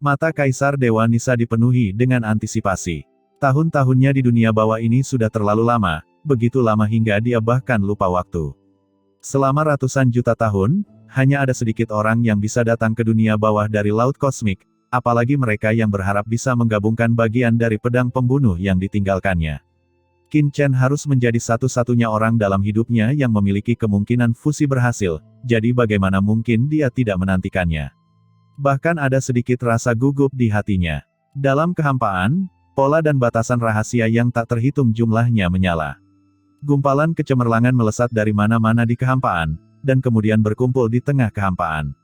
Mata Kaisar Dewa Nisa dipenuhi dengan antisipasi. Tahun-tahunnya di dunia bawah ini sudah terlalu lama, begitu lama hingga dia bahkan lupa waktu. Selama ratusan juta tahun, hanya ada sedikit orang yang bisa datang ke dunia bawah dari Laut Kosmik, apalagi mereka yang berharap bisa menggabungkan bagian dari pedang pembunuh yang ditinggalkannya. Qin Chen harus menjadi satu-satunya orang dalam hidupnya yang memiliki kemungkinan fusi berhasil, jadi bagaimana mungkin dia tidak menantikannya. Bahkan ada sedikit rasa gugup di hatinya. Dalam kehampaan, pola dan batasan rahasia yang tak terhitung jumlahnya menyala. Gumpalan kecemerlangan melesat dari mana-mana di kehampaan, dan kemudian berkumpul di tengah kehampaan.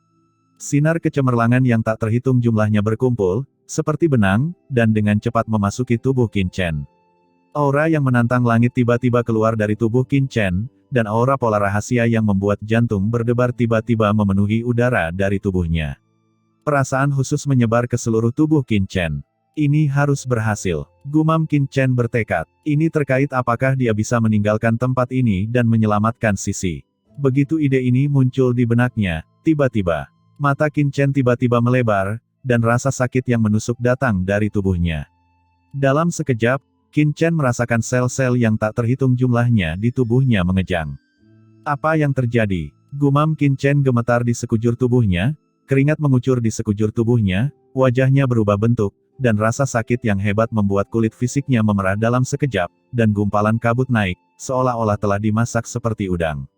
Sinar kecemerlangan yang tak terhitung jumlahnya berkumpul, seperti benang, dan dengan cepat memasuki tubuh Qin Chen. Aura yang menantang langit tiba-tiba keluar dari tubuh Qin Chen, dan aura pola rahasia yang membuat jantung berdebar tiba-tiba memenuhi udara dari tubuhnya. Perasaan khusus menyebar ke seluruh tubuh Qin Chen. Ini harus berhasil. Gumam Qin Chen bertekad. Ini terkait apakah dia bisa meninggalkan tempat ini dan menyelamatkan Sisi. Begitu ide ini muncul di benaknya, tiba-tiba, mata Qin Chen tiba-tiba melebar, dan rasa sakit yang menusuk datang dari tubuhnya. Dalam sekejap, Qin Chen merasakan sel-sel yang tak terhitung jumlahnya di tubuhnya mengejang. Apa yang terjadi? Gumam Qin Chen gemetar di sekujur tubuhnya, keringat mengucur di sekujur tubuhnya, wajahnya berubah bentuk, dan rasa sakit yang hebat membuat kulit fisiknya memerah dalam sekejap, dan gumpalan kabut naik, seolah-olah telah dimasak seperti udang.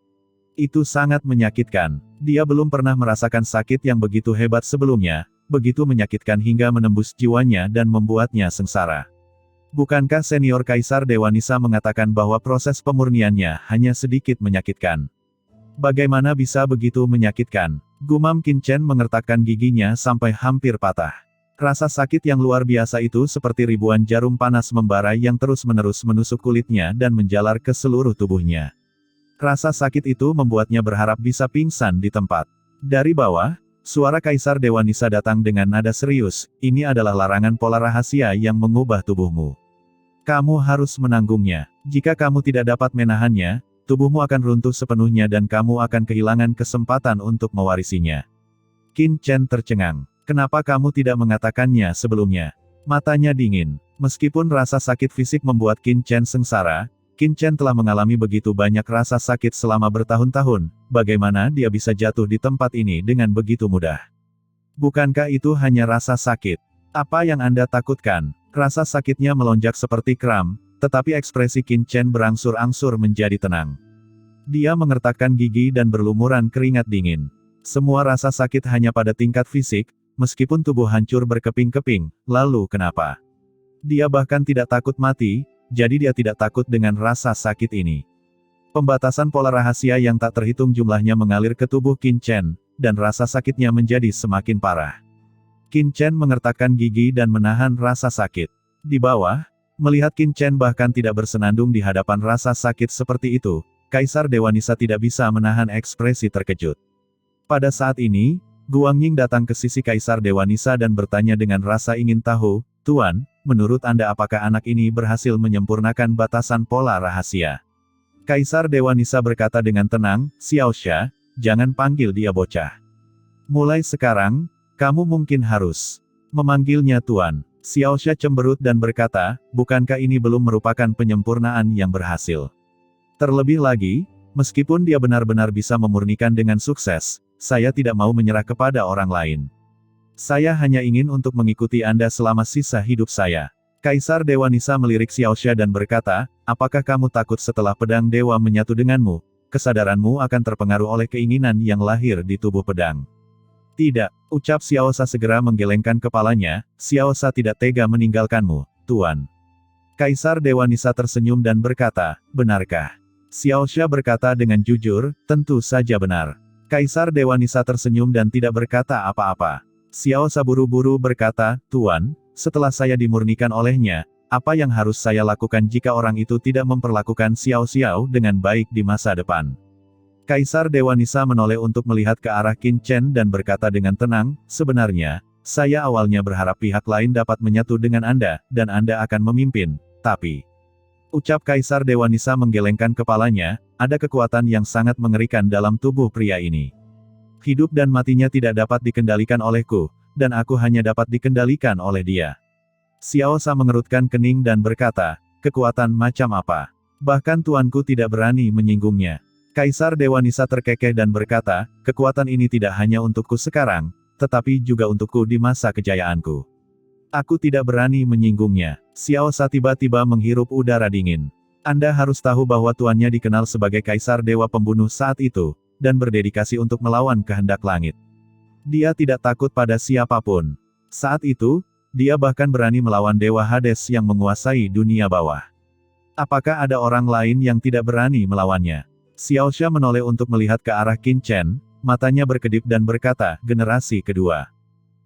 Itu sangat menyakitkan. Dia belum pernah merasakan sakit yang begitu hebat sebelumnya, begitu menyakitkan hingga menembus jiwanya dan membuatnya sengsara. Bukankah senior Kaisar Dewa Nisa mengatakan bahwa proses pemurniannya hanya sedikit menyakitkan? Bagaimana bisa begitu menyakitkan? Gumam Qin Chen mengertakkan giginya sampai hampir patah. Rasa sakit yang luar biasa itu seperti ribuan jarum panas membara yang terus-menerus menusuk kulitnya dan menjalar ke seluruh tubuhnya. Rasa sakit itu membuatnya berharap bisa pingsan di tempat. Dari bawah, suara Kaisar Dewa Nisa datang dengan nada serius, ini adalah larangan pola rahasia yang mengubah tubuhmu. Kamu harus menanggungnya. Jika kamu tidak dapat menahannya, tubuhmu akan runtuh sepenuhnya dan kamu akan kehilangan kesempatan untuk mewarisinya. Qin Chen tercengang. Kenapa kamu tidak mengatakannya sebelumnya? Matanya dingin. Meskipun rasa sakit fisik membuat Qin Chen sengsara, Qin Chen telah mengalami begitu banyak rasa sakit selama bertahun-tahun, bagaimana dia bisa jatuh di tempat ini dengan begitu mudah? Bukankah itu hanya rasa sakit? Apa yang Anda takutkan? Rasa sakitnya melonjak seperti kram, tetapi ekspresi Qin Chen berangsur-angsur menjadi tenang. Dia mengertakkan gigi dan berlumuran keringat dingin. Semua rasa sakit hanya pada tingkat fisik, meskipun tubuh hancur berkeping-keping, lalu kenapa? Dia bahkan tidak takut mati, jadi dia tidak takut dengan rasa sakit ini. Pembatasan pola rahasia yang tak terhitung jumlahnya mengalir ke tubuh Qin Chen, dan rasa sakitnya menjadi semakin parah. Qin Chen mengertakkan gigi dan menahan rasa sakit. Di bawah, melihat Qin Chen bahkan tidak bersenandung di hadapan rasa sakit seperti itu, Kaisar Dewa Nisa tidak bisa menahan ekspresi terkejut. Pada saat ini, Guangying datang ke sisi Kaisar Dewa Nisa dan bertanya dengan rasa ingin tahu, Tuan, menurut Anda apakah anak ini berhasil menyempurnakan batasan pola rahasia? Kaisar Dewa Nisa berkata dengan tenang, Xiaoxia, jangan panggil dia bocah. Mulai sekarang, kamu mungkin harus memanggilnya Tuan. Xiaoxia cemberut dan berkata, bukankah ini belum merupakan penyempurnaan yang berhasil? Terlebih lagi, meskipun dia benar-benar bisa memurnikan dengan sukses, saya tidak mau menyerah kepada orang lain. Saya hanya ingin untuk mengikuti Anda selama sisa hidup saya. Kaisar Dewa Nisa melirik Xiaoxia dan berkata, apakah kamu takut setelah pedang dewa menyatu denganmu, kesadaranmu akan terpengaruh oleh keinginan yang lahir di tubuh pedang? Tidak, ucap Xiaoxia segera menggelengkan kepalanya, Xiaoxia tidak tega meninggalkanmu, Tuan. Kaisar Dewa Nisa tersenyum dan berkata, benarkah? Xiaoxia berkata dengan jujur, tentu saja benar. Kaisar Dewa Nisa tersenyum dan tidak berkata apa-apa. Xiaoxia buru-buru berkata, Tuan, setelah saya dimurnikan olehnya, apa yang harus saya lakukan jika orang itu tidak memperlakukan Xiao Xiao dengan baik di masa depan? Kaisar Dewa Nisa menoleh untuk melihat ke arah Qin Chen dan berkata dengan tenang, sebenarnya, saya awalnya berharap pihak lain dapat menyatu dengan Anda, dan Anda akan memimpin, tapi... Ucap Kaisar Dewa Nisa menggelengkan kepalanya, ada kekuatan yang sangat mengerikan dalam tubuh pria ini. Hidup dan matinya tidak dapat dikendalikan olehku, dan aku hanya dapat dikendalikan oleh dia. Xiao Sa mengerutkan kening dan berkata, kekuatan macam apa? Bahkan tuanku tidak berani menyinggungnya. Kaisar Dewa Nisa terkekeh dan berkata, kekuatan ini tidak hanya untukku sekarang, tetapi juga untukku di masa kejayaanku. Aku tidak berani menyinggungnya. Xiao Sa tiba-tiba menghirup udara dingin. Anda harus tahu bahwa tuannya dikenal sebagai Kaisar Dewa Pembunuh saat itu, dan berdedikasi untuk melawan kehendak langit. Dia tidak takut pada siapapun. Saat itu, dia bahkan berani melawan Dewa Hades yang menguasai dunia bawah. Apakah ada orang lain yang tidak berani melawannya? Xiao Sha menoleh untuk melihat ke arah Qin Chen, matanya berkedip dan berkata, generasi kedua.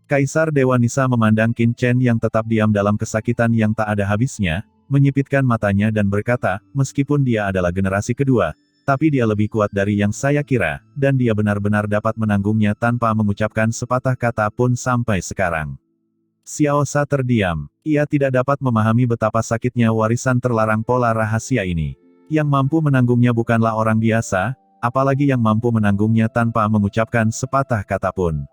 Kaisar Dewa Nisa memandang Qin Chen yang tetap diam dalam kesakitan yang tak ada habisnya, menyipitkan matanya dan berkata, meskipun dia adalah generasi kedua, tapi dia lebih kuat dari yang saya kira, dan dia benar-benar dapat menanggungnya tanpa mengucapkan sepatah kata pun sampai sekarang. Xiao Sa terdiam. Ia tidak dapat memahami betapa sakitnya warisan terlarang pola rahasia ini. Yang mampu menanggungnya bukanlah orang biasa, apalagi yang mampu menanggungnya tanpa mengucapkan sepatah kata pun.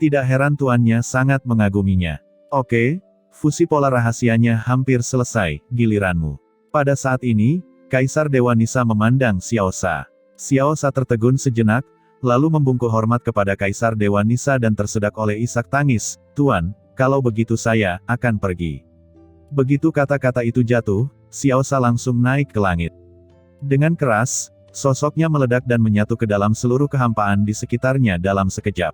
Tidak heran tuannya sangat mengaguminya. Oke, fusi pola rahasianya hampir selesai, giliranmu. Pada saat ini, Kaisar Dewa Nisa memandang Xiao Sa. Xiao Sa tertegun sejenak, lalu membungkuk hormat kepada Kaisar Dewa Nisa dan tersedak oleh isak tangis, Tuan, kalau begitu saya akan pergi. Begitu kata-kata itu jatuh, Xiao Sa langsung naik ke langit. Dengan keras, sosoknya meledak dan menyatu ke dalam seluruh kehampaan di sekitarnya dalam sekejap.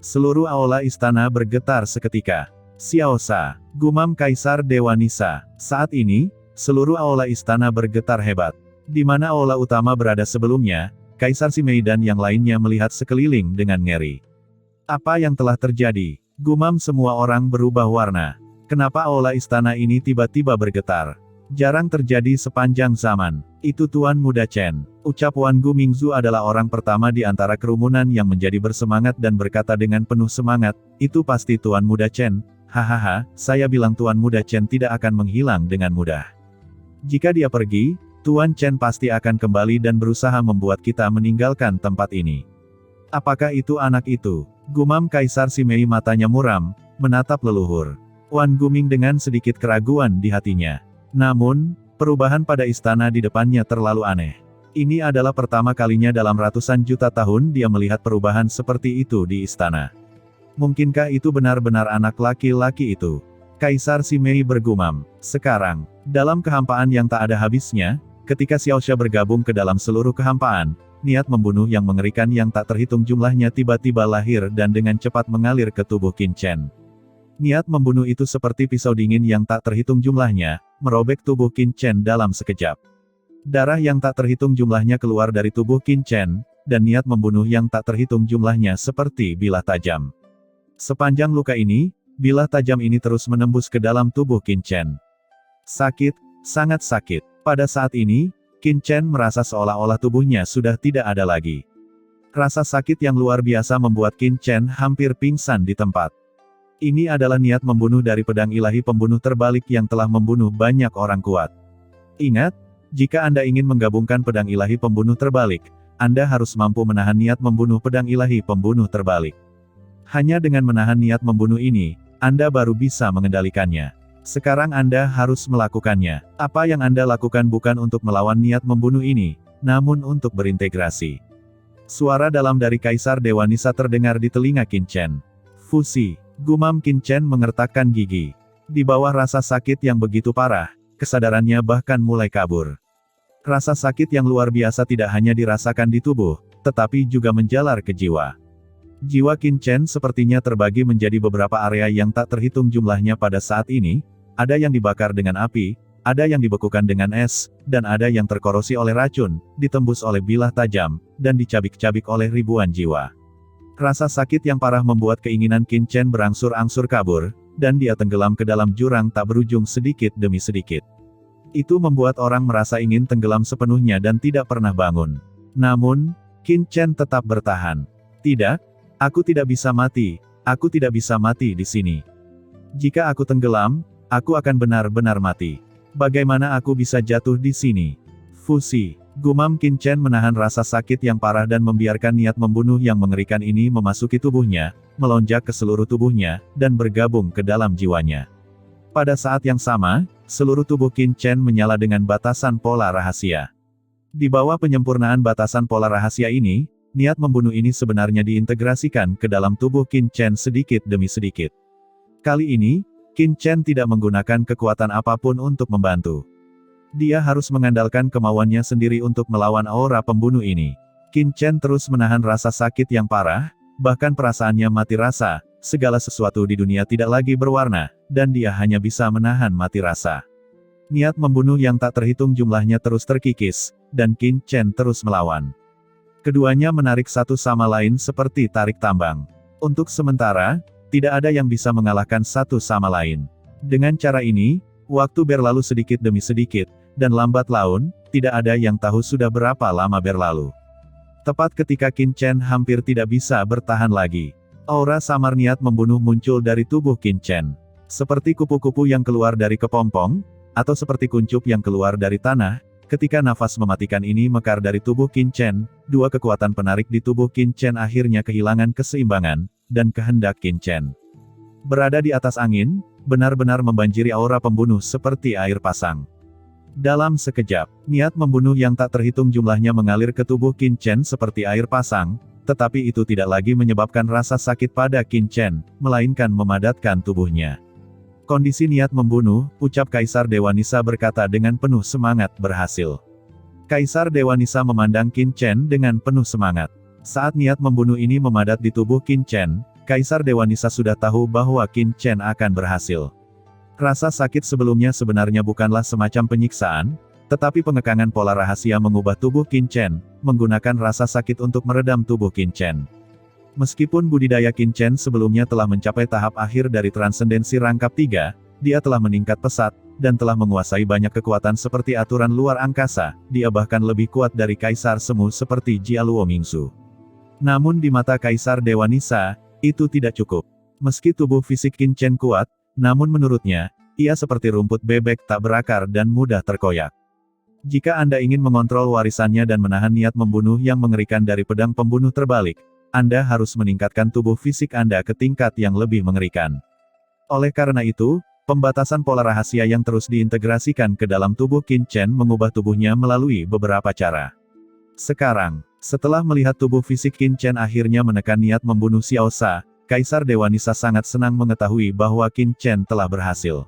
Seluruh aula istana bergetar seketika. Xiao Sa, gumam Kaisar Dewa Nisa. Saat ini, seluruh aula istana bergetar hebat. Di mana aula utama berada sebelumnya, Kaisar Simei dan yang lainnya melihat sekeliling dengan ngeri. Apa yang telah terjadi? Gumam semua orang berubah warna. Kenapa aula istana ini tiba-tiba bergetar? Jarang terjadi sepanjang zaman. Itu Tuan Muda Chen. Ucap Wan Gu Mingzu adalah orang pertama di antara kerumunan yang menjadi bersemangat dan berkata dengan penuh semangat, itu pasti Tuan Muda Chen. Hahaha, saya bilang Tuan Muda Chen tidak akan menghilang dengan mudah. Jika dia pergi, Tuan Chen pasti akan kembali dan berusaha membuat kita meninggalkan tempat ini. Apakah itu anak itu? Gumam Kaisar Simei matanya muram, menatap leluhur. Wan Guming dengan sedikit keraguan di hatinya. Namun, perubahan pada istana di depannya terlalu aneh. Ini adalah pertama kalinya dalam ratusan juta tahun dia melihat perubahan seperti itu di istana. Mungkinkah itu benar-benar anak laki-laki itu? Kaisar Simei bergumam. Sekarang, dalam kehampaan yang tak ada habisnya, ketika Xiao Sha bergabung ke dalam seluruh kehampaan, niat membunuh yang mengerikan yang tak terhitung jumlahnya tiba-tiba lahir dan dengan cepat mengalir ke tubuh Qin Chen. Niat membunuh itu seperti pisau dingin yang tak terhitung jumlahnya, merobek tubuh Qin Chen dalam sekejap. Darah yang tak terhitung jumlahnya keluar dari tubuh Qin Chen, dan niat membunuh yang tak terhitung jumlahnya seperti bilah tajam. Sepanjang luka ini, bilah tajam ini terus menembus ke dalam tubuh Qin Chen. Sakit, sangat sakit. Pada saat ini, Qin Chen merasa seolah-olah tubuhnya sudah tidak ada lagi. Rasa sakit yang luar biasa membuat Qin Chen hampir pingsan di tempat. Ini adalah niat membunuh dari pedang ilahi pembunuh terbalik yang telah membunuh banyak orang kuat. Ingat, jika Anda ingin menggabungkan pedang ilahi pembunuh terbalik, Anda harus mampu menahan niat membunuh pedang ilahi pembunuh terbalik. Hanya dengan menahan niat membunuh ini, Anda baru bisa mengendalikannya. Sekarang Anda harus melakukannya. Apa yang Anda lakukan bukan untuk melawan niat membunuh ini, namun untuk berintegrasi. Suara dalam dari Kaisar Dewa Nisa terdengar di telinga Qin Chen. Fusi, gumam Qin Chen mengertakkan gigi. Di bawah rasa sakit yang begitu parah, kesadarannya bahkan mulai kabur. Rasa sakit yang luar biasa tidak hanya dirasakan di tubuh, tetapi juga menjalar ke jiwa. Jiwa Qin Chen sepertinya terbagi menjadi beberapa area yang tak terhitung jumlahnya pada saat ini. Ada yang dibakar dengan api, ada yang dibekukan dengan es, dan ada yang terkorosi oleh racun, ditembus oleh bilah tajam, dan dicabik-cabik oleh ribuan jiwa. Rasa sakit yang parah membuat keinginan Qin Chen berangsur-angsur kabur, dan dia tenggelam ke dalam jurang tak berujung sedikit demi sedikit. Itu membuat orang merasa ingin tenggelam sepenuhnya dan tidak pernah bangun. Namun, Qin Chen tetap bertahan. Tidak, aku tidak bisa mati, aku tidak bisa mati di sini. Jika aku tenggelam, aku akan benar-benar mati. Bagaimana aku bisa jatuh di sini? Fusi, Gumam Qin Chen menahan rasa sakit yang parah dan membiarkan niat membunuh yang mengerikan ini memasuki tubuhnya, melonjak ke seluruh tubuhnya, dan bergabung ke dalam jiwanya. Pada saat yang sama, seluruh tubuh Qin Chen menyala dengan batasan pola rahasia. Di bawah penyempurnaan batasan pola rahasia ini, niat membunuh ini sebenarnya diintegrasikan ke dalam tubuh Qin Chen sedikit demi sedikit. Kali ini, Qin Chen tidak menggunakan kekuatan apapun untuk membantu. Dia harus mengandalkan kemauannya sendiri untuk melawan aura pembunuh ini. Qin Chen terus menahan rasa sakit yang parah, bahkan perasaannya mati rasa, segala sesuatu di dunia tidak lagi berwarna, dan dia hanya bisa menahan mati rasa. Niat membunuh yang tak terhitung jumlahnya terus terkikis, dan Qin Chen terus melawan. Keduanya menarik satu sama lain seperti tarik tambang. Untuk sementara, tidak ada yang bisa mengalahkan satu sama lain. Dengan cara ini, waktu berlalu sedikit demi sedikit, dan lambat laun, tidak ada yang tahu sudah berapa lama berlalu. Tepat ketika Qin Chen hampir tidak bisa bertahan lagi, aura samar niat membunuh muncul dari tubuh Qin Chen. Seperti kupu-kupu yang keluar dari kepompong, atau seperti kuncup yang keluar dari tanah, ketika nafas mematikan ini mekar dari tubuh Qin Chen, dua kekuatan penarik di tubuh Qin Chen akhirnya kehilangan keseimbangan, dan kehendak Qin Chen berada di atas angin, benar-benar membanjiri aura pembunuh seperti air pasang. Dalam sekejap, niat membunuh yang tak terhitung jumlahnya mengalir ke tubuh Qin Chen seperti air pasang, tetapi itu tidak lagi menyebabkan rasa sakit pada Qin Chen, melainkan memadatkan tubuhnya. Kondisi niat membunuh, ucap Kaisar Dewa Nisa berkata dengan penuh semangat, berhasil. Kaisar Dewa Nisa memandang Qin Chen dengan penuh semangat. Saat niat membunuh ini memadat di tubuh Qin Chen, Kaisar Dewa Nisa sudah tahu bahwa Qin Chen akan berhasil. Rasa sakit sebelumnya sebenarnya bukanlah semacam penyiksaan, tetapi pengekangan pola rahasia mengubah tubuh Qin Chen, menggunakan rasa sakit untuk meredam tubuh Qin Chen. Meskipun budidaya Qin Chen sebelumnya telah mencapai tahap akhir dari transendensi rangkap 3, dia telah meningkat pesat, dan telah menguasai banyak kekuatan seperti aturan luar angkasa, dia bahkan lebih kuat dari Kaisar Semu seperti Jialuo Mingsu. Namun di mata Kaisar Dewa Nisa, itu tidak cukup. Meski tubuh fisik Qin Chen kuat, namun menurutnya, ia seperti rumput bebek tak berakar dan mudah terkoyak. Jika Anda ingin mengontrol warisannya dan menahan niat membunuh yang mengerikan dari pedang pembunuh terbalik, Anda harus meningkatkan tubuh fisik Anda ke tingkat yang lebih mengerikan. Oleh karena itu, pembatasan pola rahasia yang terus diintegrasikan ke dalam tubuh Qin Chen mengubah tubuhnya melalui beberapa cara. Sekarang, setelah melihat tubuh fisik Qin Chen akhirnya menekan niat membunuh Xiao Sa, Kaisar Dewa Nisa sangat senang mengetahui bahwa Qin Chen telah berhasil.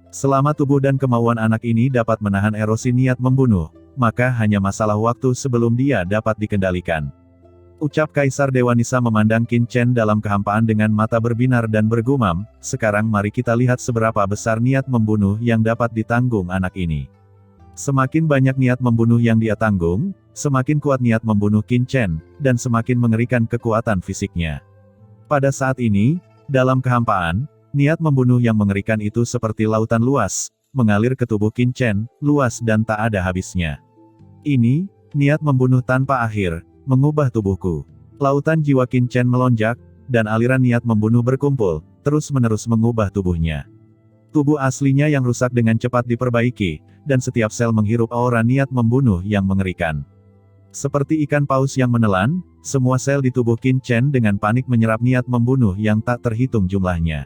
Selama tubuh dan kemauan anak ini dapat menahan erosi niat membunuh, maka hanya masalah waktu sebelum dia dapat dikendalikan. Ucap Kaisar Dewa Nisa memandang Qin Chen dalam kehampaan dengan mata berbinar dan bergumam, sekarang mari kita lihat seberapa besar niat membunuh yang dapat ditanggung anak ini. Semakin banyak niat membunuh yang dia tanggung, semakin kuat niat membunuh Qin Chen, dan semakin mengerikan kekuatan fisiknya. Pada saat ini, dalam kehampaan, niat membunuh yang mengerikan itu seperti lautan luas, mengalir ke tubuh Qin Chen, luas dan tak ada habisnya. Ini, niat membunuh tanpa akhir, mengubah tubuhku. Lautan jiwa Qin Chen melonjak, dan aliran niat membunuh berkumpul, terus-menerus mengubah tubuhnya. Tubuh aslinya yang rusak dengan cepat diperbaiki, dan setiap sel menghirup aura niat membunuh yang mengerikan. Seperti ikan paus yang menelan, semua sel di tubuh Qin Chen dengan panik menyerap niat membunuh yang tak terhitung jumlahnya.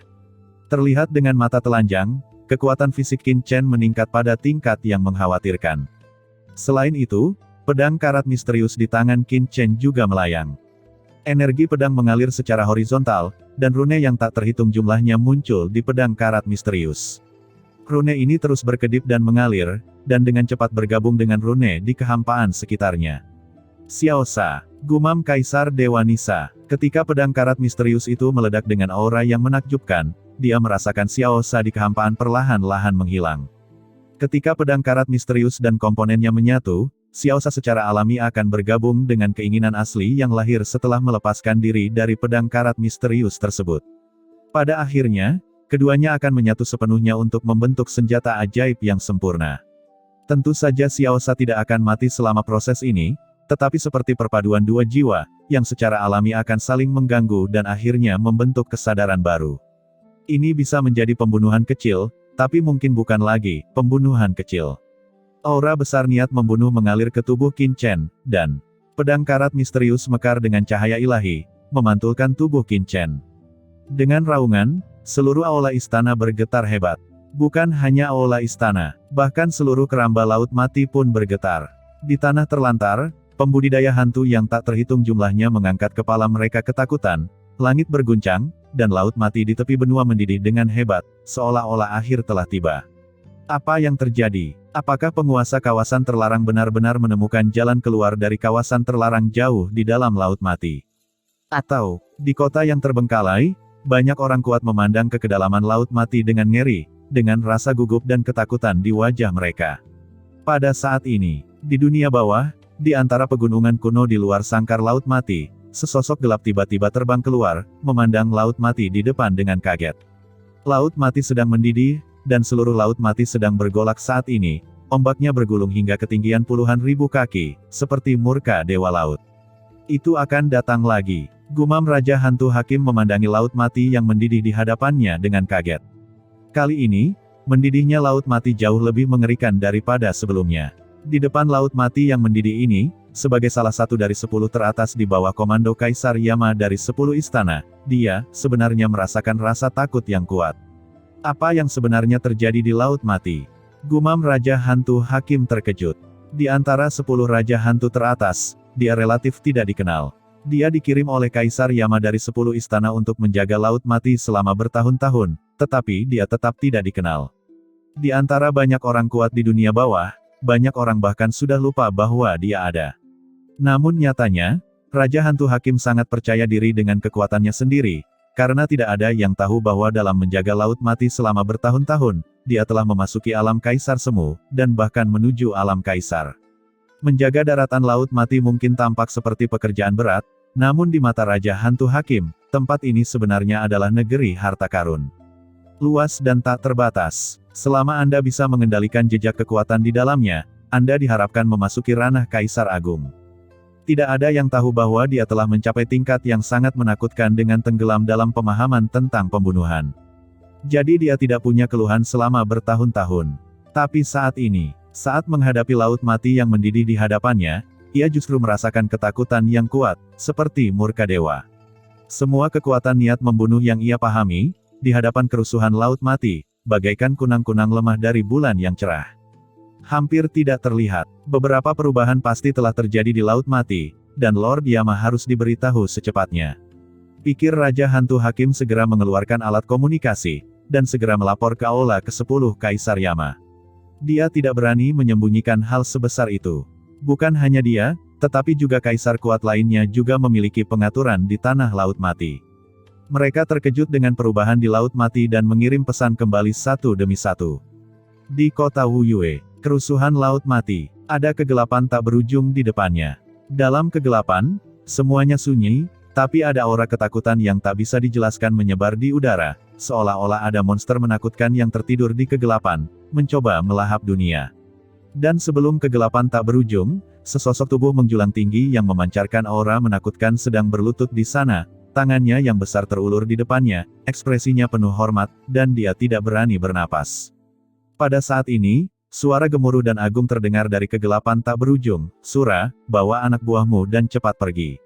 Terlihat dengan mata telanjang, kekuatan fisik Qin Chen meningkat pada tingkat yang mengkhawatirkan. Selain itu, pedang karat misterius di tangan Qin Chen juga melayang. Energi pedang mengalir secara horizontal, dan rune yang tak terhitung jumlahnya muncul di pedang karat misterius. Rune ini terus berkedip dan mengalir, dan dengan cepat bergabung dengan rune di kehampaan sekitarnya. Xiao Sa, gumam Kaisar Dewa Nisa. Ketika pedang karat misterius itu meledak dengan aura yang menakjubkan, dia merasakan Xiao Sa di kehampaan perlahan-lahan menghilang. Ketika pedang karat misterius dan komponennya menyatu, Xiao Sa secara alami akan bergabung dengan keinginan asli yang lahir setelah melepaskan diri dari pedang karat misterius tersebut. Pada akhirnya, keduanya akan menyatu sepenuhnya untuk membentuk senjata ajaib yang sempurna. Tentu saja Xiao Sa tidak akan mati selama proses ini, tetapi seperti perpaduan dua jiwa, yang secara alami akan saling mengganggu dan akhirnya membentuk kesadaran baru. Ini bisa menjadi pembunuhan kecil, tapi mungkin bukan lagi pembunuhan kecil. Aura besar niat membunuh mengalir ke tubuh Qin Chen, dan pedang karat misterius mekar dengan cahaya ilahi, memantulkan tubuh Qin Chen. Dengan raungan, seluruh aula istana bergetar hebat. Bukan hanya aula istana, bahkan seluruh keramba laut mati pun bergetar. Di tanah terlantar, pembudidaya hantu yang tak terhitung jumlahnya mengangkat kepala mereka ketakutan, langit berguncang, dan laut mati di tepi benua mendidih dengan hebat, seolah-olah akhir telah tiba. Apa yang terjadi? Apakah penguasa kawasan terlarang benar-benar menemukan jalan keluar dari kawasan terlarang jauh di dalam laut mati? Atau, di kota yang terbengkalai, banyak orang kuat memandang ke kedalaman laut mati dengan ngeri, dengan rasa gugup dan ketakutan di wajah mereka. Pada saat ini, di dunia bawah, di antara pegunungan kuno di luar sangkar laut mati, sesosok gelap tiba-tiba terbang keluar, memandang laut mati di depan dengan kaget. Laut mati sedang mendidih, dan seluruh laut mati sedang bergolak saat ini, ombaknya bergulung hingga ketinggian puluhan ribu kaki, seperti murka dewa laut. Itu akan datang lagi, gumam Raja Hantu Hakim memandangi laut mati yang mendidih di hadapannya dengan kaget. Kali ini, mendidihnya laut mati jauh lebih mengerikan daripada sebelumnya. Di depan laut mati yang mendidih ini, sebagai salah satu dari 10 teratas di bawah komando Kaisar Yama dari 10 istana, dia sebenarnya merasakan rasa takut yang kuat. Apa yang sebenarnya terjadi di laut mati? Gumam Raja Hantu Hakim terkejut. Di antara 10 Raja Hantu teratas, dia relatif tidak dikenal. Dia dikirim oleh Kaisar Yama dari 10 istana untuk menjaga laut mati selama bertahun-tahun, tetapi dia tetap tidak dikenal. Di antara banyak orang kuat di dunia bawah, banyak orang bahkan sudah lupa bahwa dia ada. Namun nyatanya, Raja Hantu Hakim sangat percaya diri dengan kekuatannya sendiri, karena tidak ada yang tahu bahwa dalam menjaga laut mati selama bertahun-tahun, dia telah memasuki alam Kaisar Semu, dan bahkan menuju alam Kaisar. Menjaga daratan laut mati mungkin tampak seperti pekerjaan berat, namun di mata Raja Hantu Hakim, tempat ini sebenarnya adalah negeri harta karun. Luas dan tak terbatas. Selama Anda bisa mengendalikan jejak kekuatan di dalamnya, Anda diharapkan memasuki ranah Kaisar Agung. Tidak ada yang tahu bahwa dia telah mencapai tingkat yang sangat menakutkan dengan tenggelam dalam pemahaman tentang pembunuhan. Jadi dia tidak punya keluhan selama bertahun-tahun. Tapi saat ini, saat menghadapi laut mati yang mendidih di hadapannya, ia justru merasakan ketakutan yang kuat, seperti murka dewa. Semua kekuatan niat membunuh yang ia pahami, di hadapan kerusuhan laut mati, bagaikan kunang-kunang lemah dari bulan yang cerah. Hampir tidak terlihat. Beberapa perubahan pasti telah terjadi di laut mati, dan Lord Yama harus diberitahu secepatnya. Pikir Raja Hantu Hakim segera mengeluarkan alat komunikasi, dan segera melapor ke aula ke-10 Kaisar Yama. Dia tidak berani menyembunyikan hal sebesar itu. Bukan hanya dia, tetapi juga kaisar kuat lainnya juga memiliki pengaturan di tanah laut mati. Mereka terkejut dengan perubahan di laut mati dan mengirim pesan kembali satu demi satu. Di kota Wuyue, kerusuhan laut mati, ada kegelapan tak berujung di depannya. Dalam kegelapan, semuanya sunyi, tapi ada aura ketakutan yang tak bisa dijelaskan menyebar di udara, seolah-olah ada monster menakutkan yang tertidur di kegelapan, mencoba melahap dunia. Dan sebelum kegelapan tak berujung, sesosok tubuh menjulang tinggi yang memancarkan aura menakutkan sedang berlutut di sana, tangannya yang besar terulur di depannya, ekspresinya penuh hormat, dan dia tidak berani bernapas. Pada saat ini, suara gemuruh dan agung terdengar dari kegelapan tak berujung. Sura, bawa anak buahmu dan cepat pergi.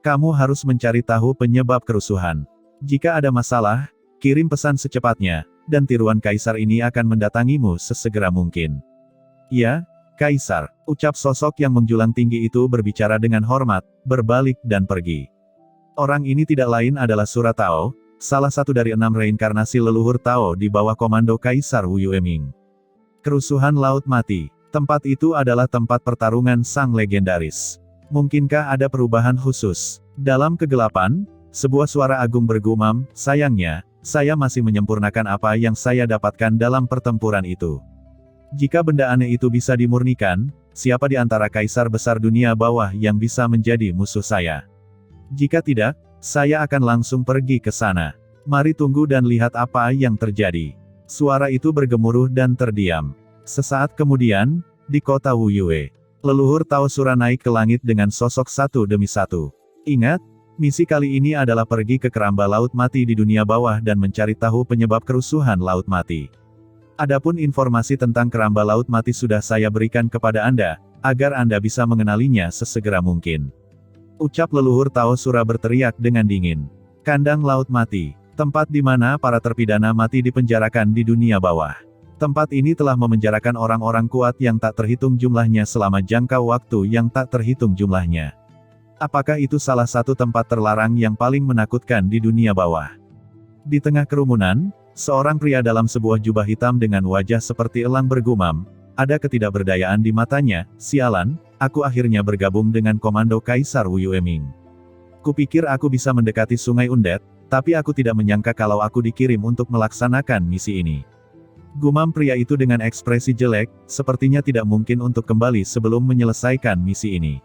Kamu harus mencari tahu penyebab kerusuhan. Jika ada masalah, kirim pesan secepatnya, dan tiruan kaisar ini akan mendatangimu sesegera mungkin. Ya, Kaisar, ucap sosok yang menjulang tinggi itu berbicara dengan hormat, berbalik dan pergi. Orang ini tidak lain adalah Sura Tao, salah satu dari 6 reinkarnasi leluhur Tao di bawah komando Kaisar Wu Yueming. Kerusuhan laut mati, tempat itu adalah tempat pertarungan sang legendaris. Mungkinkah ada perubahan khusus? Dalam kegelapan, sebuah suara agung bergumam, sayangnya, saya masih menyempurnakan apa yang saya dapatkan dalam pertempuran itu. Jika benda aneh itu bisa dimurnikan, siapa di antara kaisar besar dunia bawah yang bisa menjadi musuh saya? Jika tidak, saya akan langsung pergi ke sana. Mari tunggu dan lihat apa yang terjadi. Suara itu bergemuruh dan terdiam. Sesaat kemudian, di kota Wuyue, leluhur Tao Sura naik ke langit dengan sosok satu demi satu. Ingat, misi kali ini adalah pergi ke keramba laut mati di dunia bawah dan mencari tahu penyebab kerusuhan laut mati. Adapun informasi tentang keramba laut mati sudah saya berikan kepada Anda, agar Anda bisa mengenalinya sesegera mungkin. Ucap leluhur Tao Sura berteriak dengan dingin. Kandang laut mati, tempat di mana para terpidana mati dipenjarakan di dunia bawah. Tempat ini telah memenjarakan orang-orang kuat yang tak terhitung jumlahnya selama jangka waktu yang tak terhitung jumlahnya. Apakah itu salah satu tempat terlarang yang paling menakutkan di dunia bawah? Di tengah kerumunan, seorang pria dalam sebuah jubah hitam dengan wajah seperti elang bergumam, ada ketidakberdayaan di matanya. Sialan, aku akhirnya bergabung dengan komando Kaisar Wu Yueming. Kupikir aku bisa mendekati Sungai Undet, tapi aku tidak menyangka kalau aku dikirim untuk melaksanakan misi ini. Gumam pria itu dengan ekspresi jelek, sepertinya tidak mungkin untuk kembali sebelum menyelesaikan misi ini.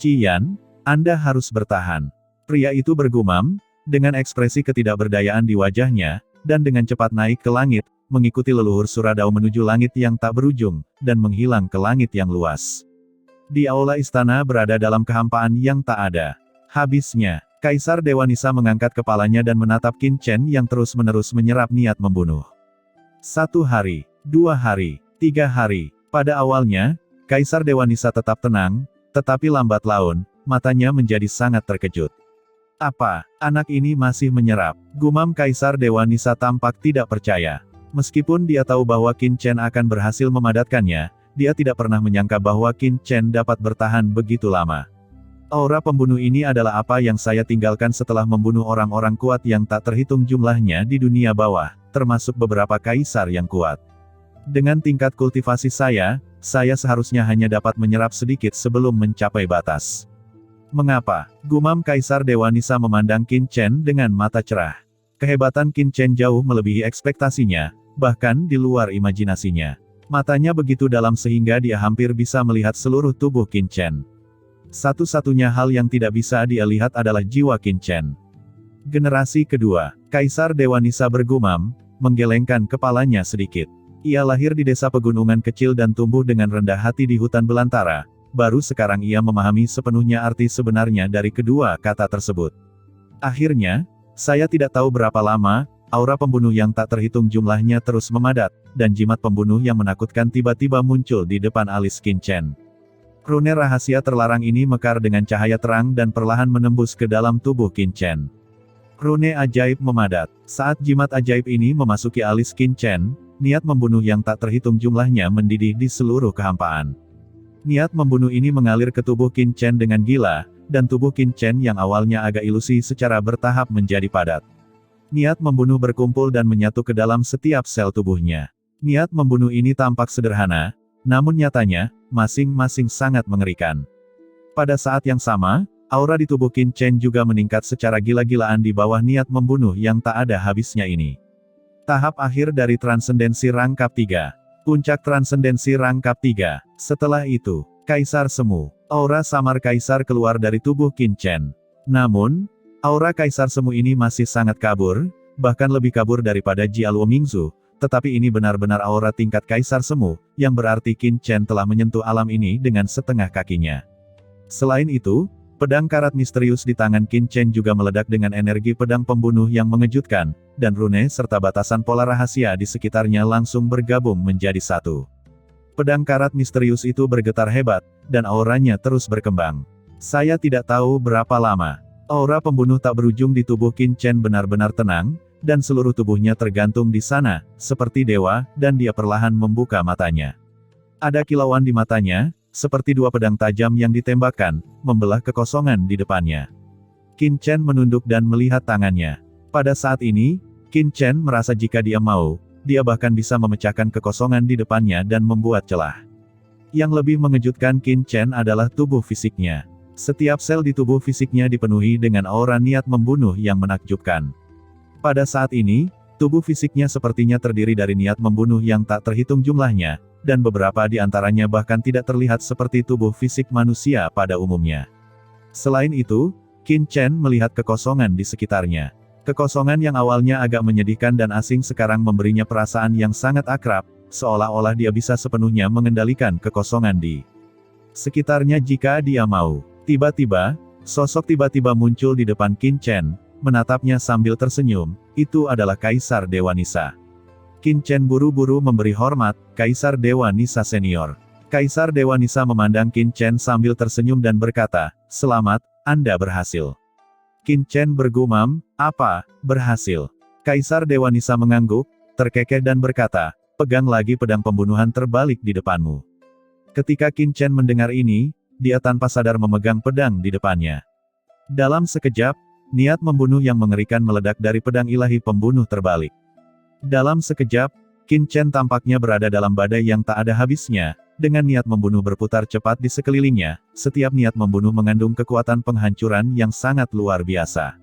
Cian, Anda harus bertahan. Pria itu bergumam, dengan ekspresi ketidakberdayaan di wajahnya, dan dengan cepat naik ke langit, mengikuti leluhur Suradao menuju langit yang tak berujung, dan menghilang ke langit yang luas. Di aula istana berada dalam kehampaan yang tak ada. Habisnya, Kaisar Dewa Nisa mengangkat kepalanya dan menatap Qin Chen yang terus-menerus menyerap niat membunuh. 1 hari, 2 hari, 3 hari. Pada awalnya, Kaisar Dewa Nisa tetap tenang, tetapi lambat laun, matanya menjadi sangat terkejut. Apa, anak ini masih menyerap? Gumam Kaisar Dewa Nisa tampak tidak percaya. Meskipun dia tahu bahwa Qin Chen akan berhasil memadatkannya, dia tidak pernah menyangka bahwa Qin Chen dapat bertahan begitu lama. Aura pembunuh ini adalah apa yang saya tinggalkan setelah membunuh orang-orang kuat yang tak terhitung jumlahnya di dunia bawah, termasuk beberapa kaisar yang kuat. Dengan tingkat kultivasi saya seharusnya hanya dapat menyerap sedikit sebelum mencapai batas. Mengapa? Gumam Kaisar Dewa Nisa memandang Qin Chen dengan mata cerah. Kehebatan Qin Chen jauh melebihi ekspektasinya, bahkan di luar imajinasinya. Matanya begitu dalam sehingga dia hampir bisa melihat seluruh tubuh Qin Chen. Satu-satunya hal yang tidak bisa dia lihat adalah jiwa Qin Chen. Generasi kedua, Kaisar Dewa Nisa bergumam, menggelengkan kepalanya sedikit. Ia lahir di desa pegunungan kecil dan tumbuh dengan rendah hati di hutan belantara. Baru sekarang ia memahami sepenuhnya arti sebenarnya dari kedua kata tersebut. Akhirnya, saya tidak tahu berapa lama, aura pembunuh yang tak terhitung jumlahnya terus memadat, dan jimat pembunuh yang menakutkan tiba-tiba muncul di depan alis Qin Chen. Rune rahasia terlarang ini mekar dengan cahaya terang dan perlahan menembus ke dalam tubuh Qin Chen. Rune ajaib memadat. Saat jimat ajaib ini memasuki alis Qin Chen, niat membunuh yang tak terhitung jumlahnya mendidih di seluruh kehampaan. Niat membunuh ini mengalir ke tubuh Qin Chen dengan gila, dan tubuh Qin Chen yang awalnya agak ilusi secara bertahap menjadi padat. Niat membunuh berkumpul dan menyatu ke dalam setiap sel tubuhnya. Niat membunuh ini tampak sederhana, namun nyatanya, masing-masing sangat mengerikan. Pada saat yang sama, aura di tubuh Qin Chen juga meningkat secara gila-gilaan di bawah niat membunuh yang tak ada habisnya ini. Tahap akhir dari transendensi rangkap 3. Puncak transendensi rangkap 3. Setelah itu, Kaisar Semu. Aura samar Kaisar keluar dari tubuh Qin Chen. Namun, aura Kaisar Semu ini masih sangat kabur, bahkan lebih kabur daripada Jialuo Mingzu, tetapi ini benar-benar aura tingkat Kaisar Semu, yang berarti Qin Chen telah menyentuh alam ini dengan setengah kakinya. Selain itu, pedang karat misterius di tangan Qin Chen juga meledak dengan energi pedang pembunuh yang mengejutkan, dan rune serta batasan pola rahasia di sekitarnya langsung bergabung menjadi satu. Pedang karat misterius itu bergetar hebat, dan auranya terus berkembang. Saya tidak tahu berapa lama. Aura pembunuh tak berujung di tubuh Qin Chen benar-benar tenang, dan seluruh tubuhnya tergantung di sana, seperti dewa, dan dia perlahan membuka matanya. Ada kilauan di matanya, seperti dua pedang tajam yang ditembakkan, membelah kekosongan di depannya. Qin Chen menunduk dan melihat tangannya. Pada saat ini, Qin Chen merasa jika dia mau, dia bahkan bisa memecahkan kekosongan di depannya dan membuat celah. Yang lebih mengejutkan Qin Chen adalah tubuh fisiknya. Setiap sel di tubuh fisiknya dipenuhi dengan aura niat membunuh yang menakjubkan. Pada saat ini, tubuh fisiknya sepertinya terdiri dari niat membunuh yang tak terhitung jumlahnya, dan beberapa di antaranya bahkan tidak terlihat seperti tubuh fisik manusia pada umumnya. Selain itu, Qin Chen melihat kekosongan di sekitarnya. Kekosongan yang awalnya agak menyedihkan dan asing sekarang memberinya perasaan yang sangat akrab, seolah-olah dia bisa sepenuhnya mengendalikan kekosongan di sekitarnya jika dia mau. Tiba-tiba, sosok tiba-tiba muncul di depan Qin Chen, menatapnya sambil tersenyum. Itu adalah Kaisar Dewa Nisa. Qin Chen buru-buru memberi hormat, Kaisar Dewa Nisa Senior. Kaisar Dewa Nisa memandang Qin Chen sambil tersenyum dan berkata, "Selamat, Anda berhasil." Qin Chen bergumam, "Apa, berhasil?" Kaisar Dewa Nisa mengangguk, terkekeh dan berkata, "Pegang lagi pedang pembunuhan terbalik di depanmu." Ketika Qin Chen mendengar ini, dia tanpa sadar memegang pedang di depannya. Dalam sekejap, niat membunuh yang mengerikan meledak dari pedang ilahi pembunuh terbalik. Dalam sekejap, Qin Chen tampaknya berada dalam badai yang tak ada habisnya, dengan niat membunuh berputar cepat di sekelilingnya, setiap niat membunuh mengandung kekuatan penghancuran yang sangat luar biasa.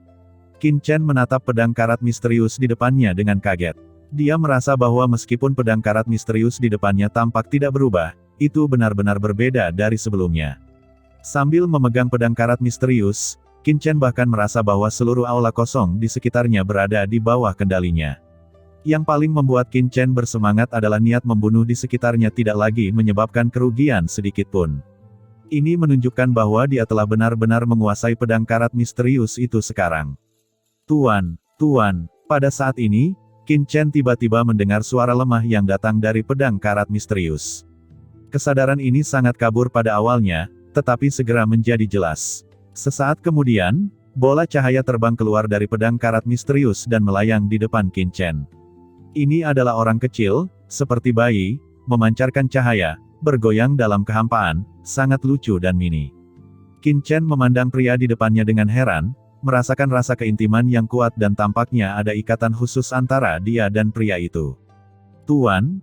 Qin Chen menatap pedang karat misterius di depannya dengan kaget. Dia merasa bahwa meskipun pedang karat misterius di depannya tampak tidak berubah, itu benar-benar berbeda dari sebelumnya. Sambil memegang pedang karat misterius, Qin Chen bahkan merasa bahwa seluruh aula kosong di sekitarnya berada di bawah kendalinya. Yang paling membuat Qin Chen bersemangat adalah niat membunuh di sekitarnya tidak lagi menyebabkan kerugian sedikit pun. Ini menunjukkan bahwa dia telah benar-benar menguasai pedang karat misterius itu sekarang. Tuan, pada saat ini, Qin Chen tiba-tiba mendengar suara lemah yang datang dari pedang karat misterius. Kesadaran ini sangat kabur pada awalnya, tetapi segera menjadi jelas. Sesaat kemudian, bola cahaya terbang keluar dari pedang karat misterius dan melayang di depan Qin Chen. Ini adalah orang kecil, seperti bayi, memancarkan cahaya, bergoyang dalam kehampaan, sangat lucu dan mini. Qin Chen memandang pria di depannya dengan heran, merasakan rasa keintiman yang kuat dan tampaknya ada ikatan khusus antara dia dan pria itu. Tuan.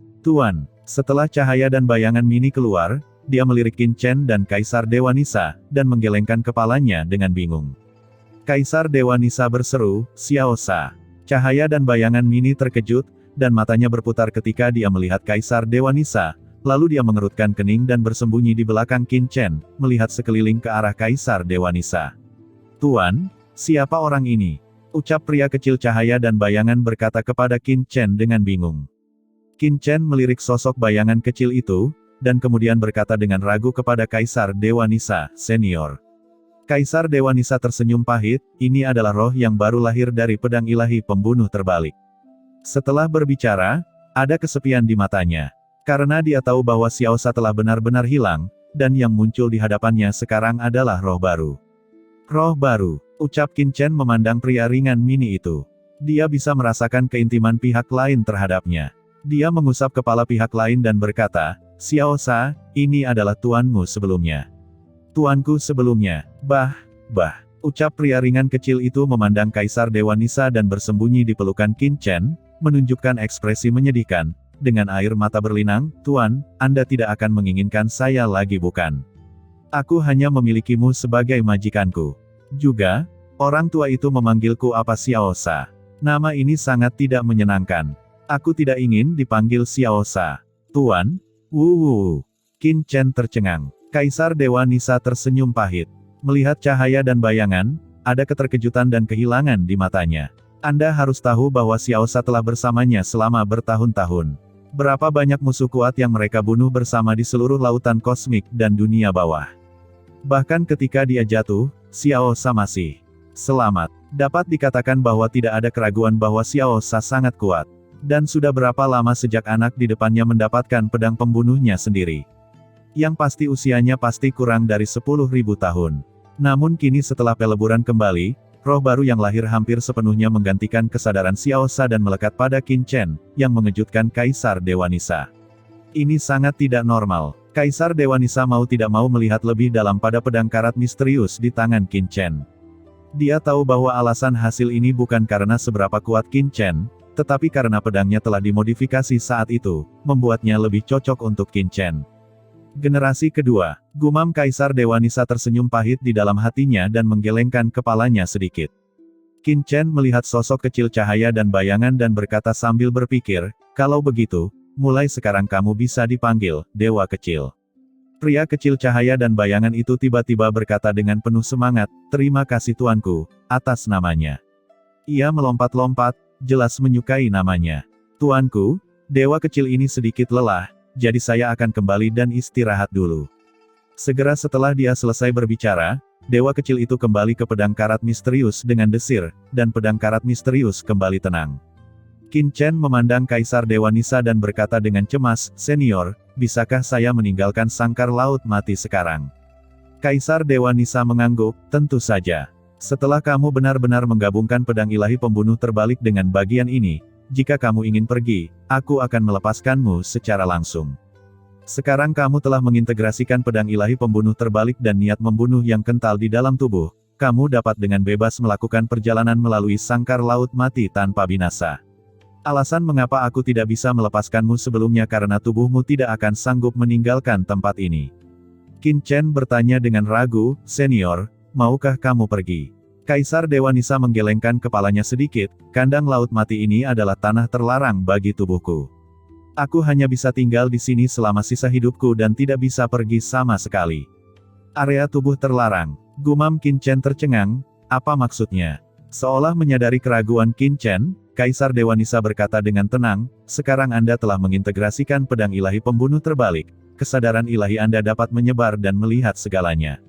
Setelah cahaya dan bayangan mini keluar, dia melirik Qin Chen dan Kaisar Dewa Nisa, dan menggelengkan kepalanya dengan bingung. Kaisar Dewa Nisa berseru, "Xiao Sa." Cahaya dan bayangan mini terkejut, dan matanya berputar ketika dia melihat Kaisar Dewa Nisa, lalu dia mengerutkan kening dan bersembunyi di belakang Qin Chen, melihat sekeliling ke arah Kaisar Dewa Nisa. "Tuan, siapa orang ini?" ucap pria kecil cahaya dan bayangan berkata kepada Qin Chen dengan bingung. Qin Chen melirik sosok bayangan kecil itu, dan kemudian berkata dengan ragu kepada Kaisar Dewa Nisa Senior. Kaisar Dewa Nisa tersenyum pahit, ini adalah roh yang baru lahir dari pedang ilahi pembunuh terbalik. Setelah berbicara, ada kesepian di matanya. Karena dia tahu bahwa Xiao Sa telah benar-benar hilang, dan yang muncul di hadapannya sekarang adalah roh baru. Roh baru, ucap Qin Chen memandang pria ringan mini itu. Dia bisa merasakan keintiman pihak lain terhadapnya. Dia mengusap kepala pihak lain dan berkata, "Xiao Sa, ini adalah tuanmu sebelumnya." "Tuanku sebelumnya, bah, ucap pria ringan kecil itu memandang Kaisar Dewa Nisa dan bersembunyi di pelukan Qin Chen, menunjukkan ekspresi menyedihkan, dengan air mata berlinang, "Tuan, Anda tidak akan menginginkan saya lagi bukan? Aku hanya memilikimu sebagai majikanku." Juga, orang tua itu memanggilku apa Xiao Sa. Nama ini sangat tidak menyenangkan. Aku tidak ingin dipanggil Xiao Sa. Tuan, Qin Chen tercengang. Kaisar Dewa Nisa tersenyum pahit. Melihat cahaya dan bayangan, ada keterkejutan dan kehilangan di matanya. Anda harus tahu bahwa Xiao Sa telah bersamanya selama bertahun-tahun. Berapa banyak musuh kuat yang mereka bunuh bersama di seluruh lautan kosmik dan dunia bawah. Bahkan ketika dia jatuh, Xiao Sa masih selamat. Dapat dikatakan bahwa tidak ada keraguan bahwa Xiao Sa sangat kuat. Dan sudah berapa lama sejak anak di depannya mendapatkan pedang pembunuhnya sendiri. Yang pasti usianya pasti kurang dari 10.000 tahun. Namun kini setelah peleburan kembali, roh baru yang lahir hampir sepenuhnya menggantikan kesadaran Xiao Sa dan melekat pada Qin Chen, yang mengejutkan Kaisar Dewa Nisa. Ini sangat tidak normal. Kaisar Dewa Nisa mau tidak mau melihat lebih dalam pada pedang karat misterius di tangan Qin Chen. Dia tahu bahwa alasan hasil ini bukan karena seberapa kuat Qin Chen, tetapi karena pedangnya telah dimodifikasi saat itu, membuatnya lebih cocok untuk Qin Chen. Generasi kedua, gumam Kaisar Dewa Nisa tersenyum pahit di dalam hatinya dan menggelengkan kepalanya sedikit. Qin Chen melihat sosok kecil cahaya dan bayangan dan berkata sambil berpikir, "Kalau begitu, mulai sekarang kamu bisa dipanggil Dewa Kecil." Pria kecil cahaya dan bayangan itu tiba-tiba berkata dengan penuh semangat, "Terima kasih tuanku, atas namanya." Ia melompat-lompat, jelas menyukai namanya. "Tuanku, Dewa Kecil ini sedikit lelah, jadi saya akan kembali dan istirahat dulu." Segera setelah dia selesai berbicara, Dewa Kecil itu kembali ke pedang karat misterius dengan desir, dan pedang karat misterius kembali tenang. Qin Chen memandang Kaisar Dewa Nisa dan berkata dengan cemas, "Senior, bisakah saya meninggalkan sangkar laut mati sekarang?" Kaisar Dewa Nisa mengangguk, "Tentu saja. Setelah kamu benar-benar menggabungkan pedang ilahi pembunuh terbalik dengan bagian ini, jika kamu ingin pergi, aku akan melepaskanmu secara langsung. Sekarang kamu telah mengintegrasikan pedang ilahi pembunuh terbalik dan niat membunuh yang kental di dalam tubuh, kamu dapat dengan bebas melakukan perjalanan melalui sangkar laut mati tanpa binasa. Alasan mengapa aku tidak bisa melepaskanmu sebelumnya karena tubuhmu tidak akan sanggup meninggalkan tempat ini." Qin Chen bertanya dengan ragu, "Senior, maukah kamu pergi?" Kaisar Dewa Nisa menggelengkan kepalanya sedikit, "Kandang laut mati ini adalah tanah terlarang bagi tubuhku. Aku hanya bisa tinggal di sini selama sisa hidupku dan tidak bisa pergi sama sekali." "Area tubuh terlarang," gumam Qin Chen tercengang, "apa maksudnya?" Seolah menyadari keraguan Qin Chen, Kaisar Dewa Nisa berkata dengan tenang, "Sekarang Anda telah mengintegrasikan pedang ilahi pembunuh terbalik, kesadaran ilahi Anda dapat menyebar dan melihat segalanya."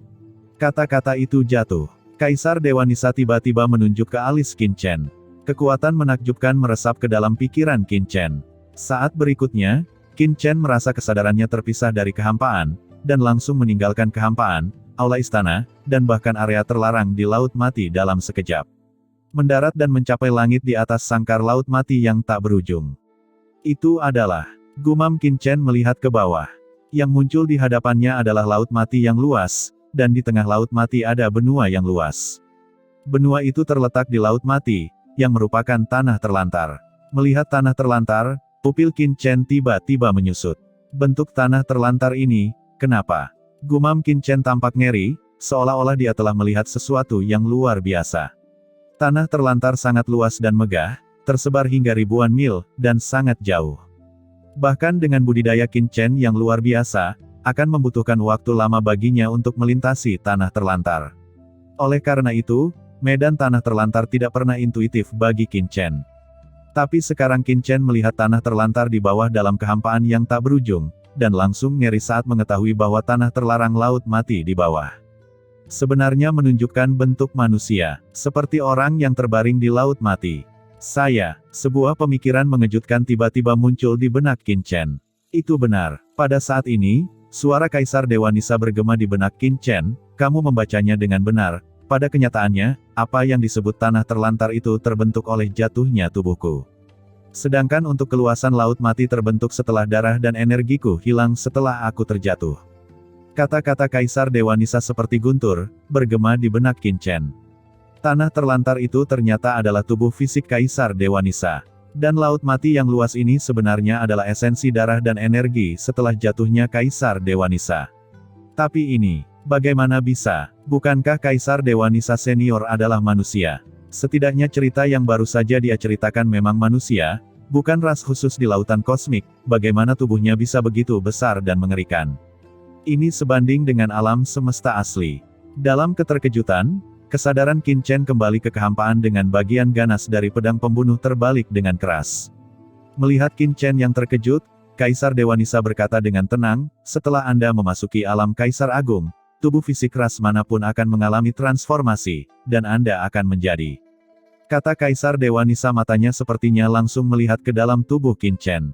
Kata-kata itu jatuh. Kaisar Dewa Nisa tiba-tiba menunjuk ke alis Qin Chen. Kekuatan menakjubkan meresap ke dalam pikiran Qin Chen. Saat berikutnya, Qin Chen merasa kesadarannya terpisah dari kehampaan, dan langsung meninggalkan kehampaan, aula istana, dan bahkan area terlarang di Laut Mati dalam sekejap. Mendarat dan mencapai langit di atas sangkar laut mati yang tak berujung. "Itu adalah," gumam Qin Chen melihat ke bawah. Yang muncul di hadapannya adalah laut mati yang luas, dan di tengah laut mati ada benua yang luas. Benua itu terletak di laut mati, yang merupakan tanah terlantar. Melihat tanah terlantar, pupil Qin Chen tiba-tiba menyusut. "Bentuk tanah terlantar ini, kenapa?" gumam Qin Chen tampak ngeri, seolah-olah dia telah melihat sesuatu yang luar biasa. Tanah terlantar sangat luas dan megah, tersebar hingga ribuan mil, dan sangat jauh. Bahkan dengan budidaya Qin Chen yang luar biasa, akan membutuhkan waktu lama baginya untuk melintasi tanah terlantar. Oleh karena itu, medan tanah terlantar tidak pernah intuitif bagi Qin Chen. Tapi sekarang Qin Chen melihat tanah terlantar di bawah dalam kehampaan yang tak berujung, dan langsung ngeri saat mengetahui bahwa tanah terlarang laut mati di bawah sebenarnya menunjukkan bentuk manusia, seperti orang yang terbaring di laut mati. Sebuah pemikiran mengejutkan tiba-tiba muncul di benak Qin Chen. Itu benar. Pada saat ini, suara Kaisar Dewa Nisa bergema di benak Qin Chen, "Kamu membacanya dengan benar. Pada kenyataannya, apa yang disebut tanah terlantar itu terbentuk oleh jatuhnya tubuhku. Sedangkan untuk keluasan laut mati terbentuk setelah darah dan energiku hilang setelah aku terjatuh." Kata-kata Kaisar Dewa Nisa seperti guntur, bergema di benak Qin Chen. Tanah terlantar itu ternyata adalah tubuh fisik Kaisar Dewa Nisa. Dan laut mati yang luas ini sebenarnya adalah esensi darah dan energi setelah jatuhnya Kaisar Dewa Nisa. Tapi ini, bagaimana bisa? Bukankah Kaisar Dewa Nisa senior adalah manusia? Setidaknya cerita yang baru saja dia ceritakan memang manusia, bukan ras khusus di lautan kosmik, bagaimana tubuhnya bisa begitu besar dan mengerikan. Ini sebanding dengan alam semesta asli. Dalam keterkejutan, kesadaran Qin Chen kembali ke kehampaan dengan bagian ganas dari pedang pembunuh terbalik dengan keras. Melihat Qin Chen yang terkejut, Kaisar Dewa Nisa berkata dengan tenang, "Setelah Anda memasuki alam Kaisar Agung, tubuh fisik ras manapun akan mengalami transformasi, dan Anda akan menjadi." Kata Kaisar Dewa Nisa, matanya sepertinya langsung melihat ke dalam tubuh Qin Chen.